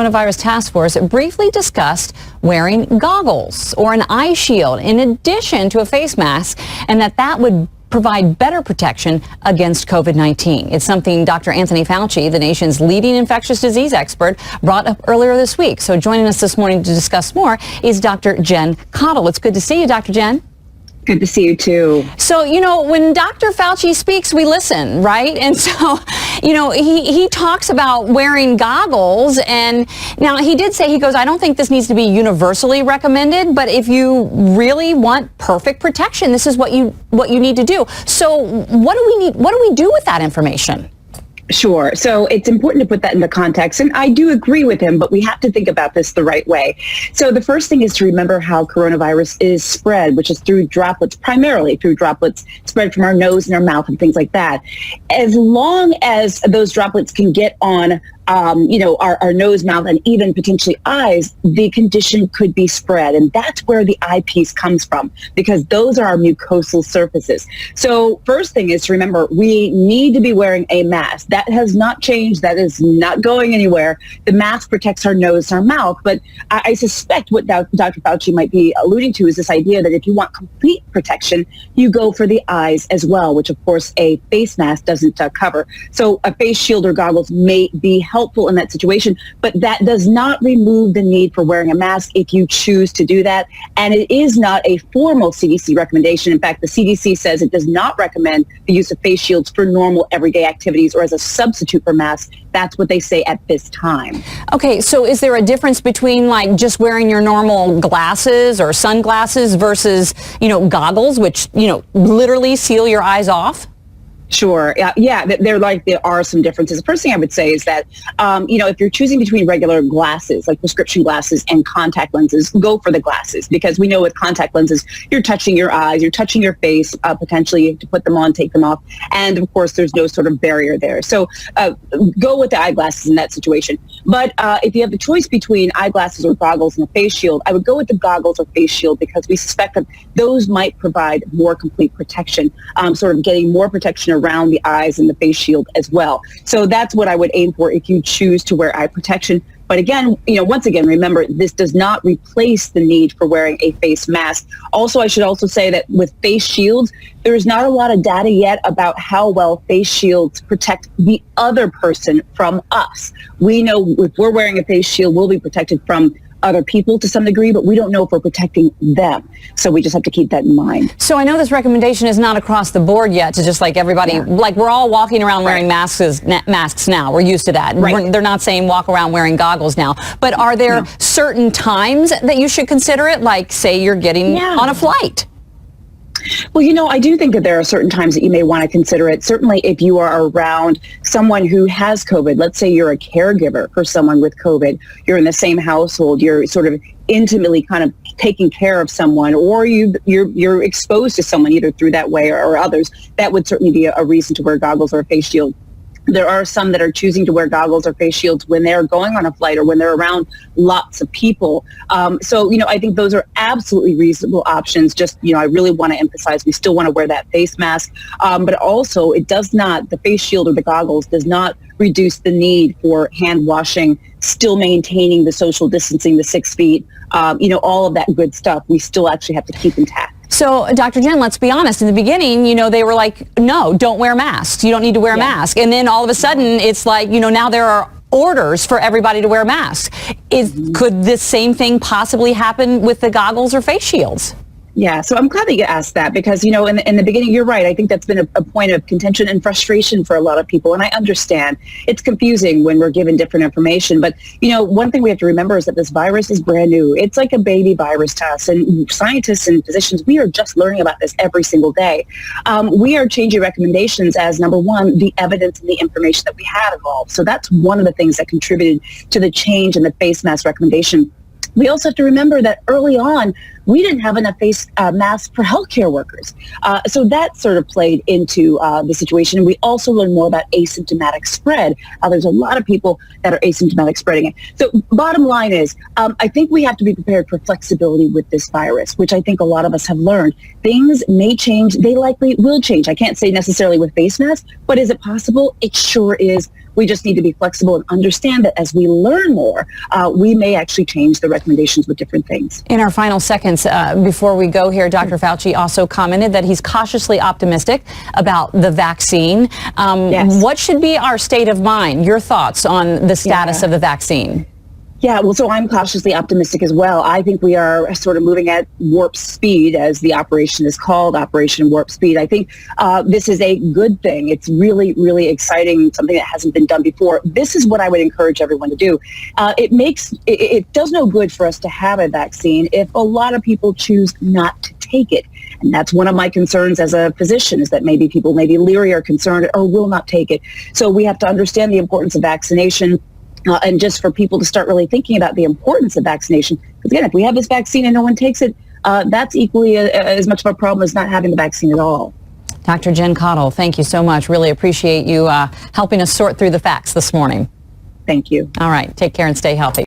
Coronavirus Task Force briefly discussed wearing goggles or an eye shield in addition to a face mask, and that would provide better protection against COVID-19. It's something Dr. Anthony Fauci, the nation's leading infectious disease expert, brought up earlier this week. So joining us this morning to discuss more is Dr. Jen Caudle. It's good to see you, Dr. Jen. Good to see you too. So, when Dr. Fauci speaks, we listen, right? And so, he talks about wearing goggles, and now he did say, he goes, I don't think this needs to be universally recommended, but if you really want perfect protection, this is what you need to do. So what do we do with that information? Sure. So it's important to put that into context. And I do agree with him, but we have to think about this the right way. So the first thing is to remember how coronavirus is spread, which is through droplets, primarily through droplets spread from our nose and our mouth and things like that. As long as those droplets can get on our nose, mouth, and even potentially eyes, the condition could be spread. And that's where the eyepiece comes from, because those are our mucosal surfaces. So first thing is to remember, we need to be wearing a mask. That has not changed. That is not going anywhere. The mask protects our nose and our mouth. But I suspect what Dr. Fauci might be alluding to is this idea that if you want complete protection, you go for the eyes as well, which of course a face mask doesn't cover. So a face shield or goggles may be helpful in that situation, but that does not remove the need for wearing a mask if you choose to do that. And it is not a formal CDC recommendation. In fact, the CDC says it does not recommend the use of face shields for normal everyday activities or as a substitute for masks. That's what they say at this time. Okay, so is there a difference between like just wearing your normal glasses or sunglasses versus, goggles, which, literally seal your eyes off? Sure. Yeah, there are some differences. The first thing I would say is that, if you're choosing between regular glasses, like prescription glasses and contact lenses, go for the glasses, because we know with contact lenses, you're touching your eyes, you're touching your face, potentially to put them on, take them off. And of course, there's no sort of barrier there. So go with the eyeglasses in that situation. But if you have the choice between eyeglasses or goggles and a face shield, I would go with the goggles or face shield, because we suspect that those might provide more complete protection, sort of getting more protection around the eyes and the face shield as well. So that's what I would aim for if you choose to wear eye protection. But again, once again, remember, this does not replace the need for wearing a face mask. Also, I should also say that with face shields, there is not a lot of data yet about how well face shields protect the other person from us. We know if we're wearing a face shield, we'll be protected from other people to some degree, but we don't know if we're protecting them. So we just have to keep that in mind. So I know this recommendation is not across the board yet to just like everybody, like we're all walking around wearing masks now. We're used to that. Right. They're not saying walk around wearing goggles now. But are there certain times that you should consider it? Like say you're getting on a flight. Well, I do think that there are certain times that you may want to consider it. Certainly if you are around someone who has COVID, let's say you're a caregiver for someone with COVID, you're in the same household, you're sort of intimately kind of taking care of someone, or you're exposed to someone either through that way or others, that would certainly be a reason to wear goggles or a face shield. There are some that are choosing to wear goggles or face shields when they're going on a flight or when they're around lots of people. So, I think those are absolutely reasonable options. Just, I really want to emphasize we still want to wear that face mask. But also the face shield or the goggles does not reduce the need for hand washing, still maintaining the social distancing, the 6 feet, all of that good stuff. We still actually have to keep intact. So, Dr. Jen, let's be honest. In the beginning, they were like, no, don't wear masks. You don't need to wear a mask. And then all of a sudden, it's like, now there are orders for everybody to wear masks. Could this same thing possibly happen with the goggles or face shields? Yeah, so I'm glad that you asked that, because, in the beginning, you're right. I think that's been a point of contention and frustration for a lot of people. And I understand it's confusing when we're given different information. But, one thing we have to remember is that this virus is brand new. It's like a baby virus to us. And scientists and physicians, we are just learning about this every single day. We are changing recommendations as, number one, the evidence and the information that we have evolved. So that's one of the things that contributed to the change in the face mask recommendation. We also have to remember that early on, we didn't have enough face masks for healthcare workers. So that sort of played into the situation. We also learned more about asymptomatic spread. There's a lot of people that are asymptomatic spreading it. So bottom line is, I think we have to be prepared for flexibility with this virus, which I think a lot of us have learned. Things may change. They likely will change. I can't say necessarily with face masks, but is it possible? It sure is. We just need to be flexible and understand that as we learn more, we may actually change the recommendations with different things. In our final seconds before we go here, Dr. Fauci also commented that he's cautiously optimistic about the vaccine. Yes. What should be our state of mind? Your thoughts on the status of the vaccine? Yeah, well, so I'm cautiously optimistic as well. I think we are sort of moving at warp speed, as the operation is called, Operation Warp Speed. I think this is a good thing. It's really, really exciting, something that hasn't been done before. This is what I would encourage everyone to do. It does no good for us to have a vaccine if a lot of people choose not to take it. And that's one of my concerns as a physician, is that maybe people may be leery or concerned or will not take it. So we have to understand the importance of vaccination. And just for people to start really thinking about the importance of vaccination. Because again, if we have this vaccine and no one takes it, that's equally as much of a problem as not having the vaccine at all. Dr. Jen Caudle, thank you so much. Really appreciate you helping us sort through the facts this morning. Thank you. All right. Take care and stay healthy.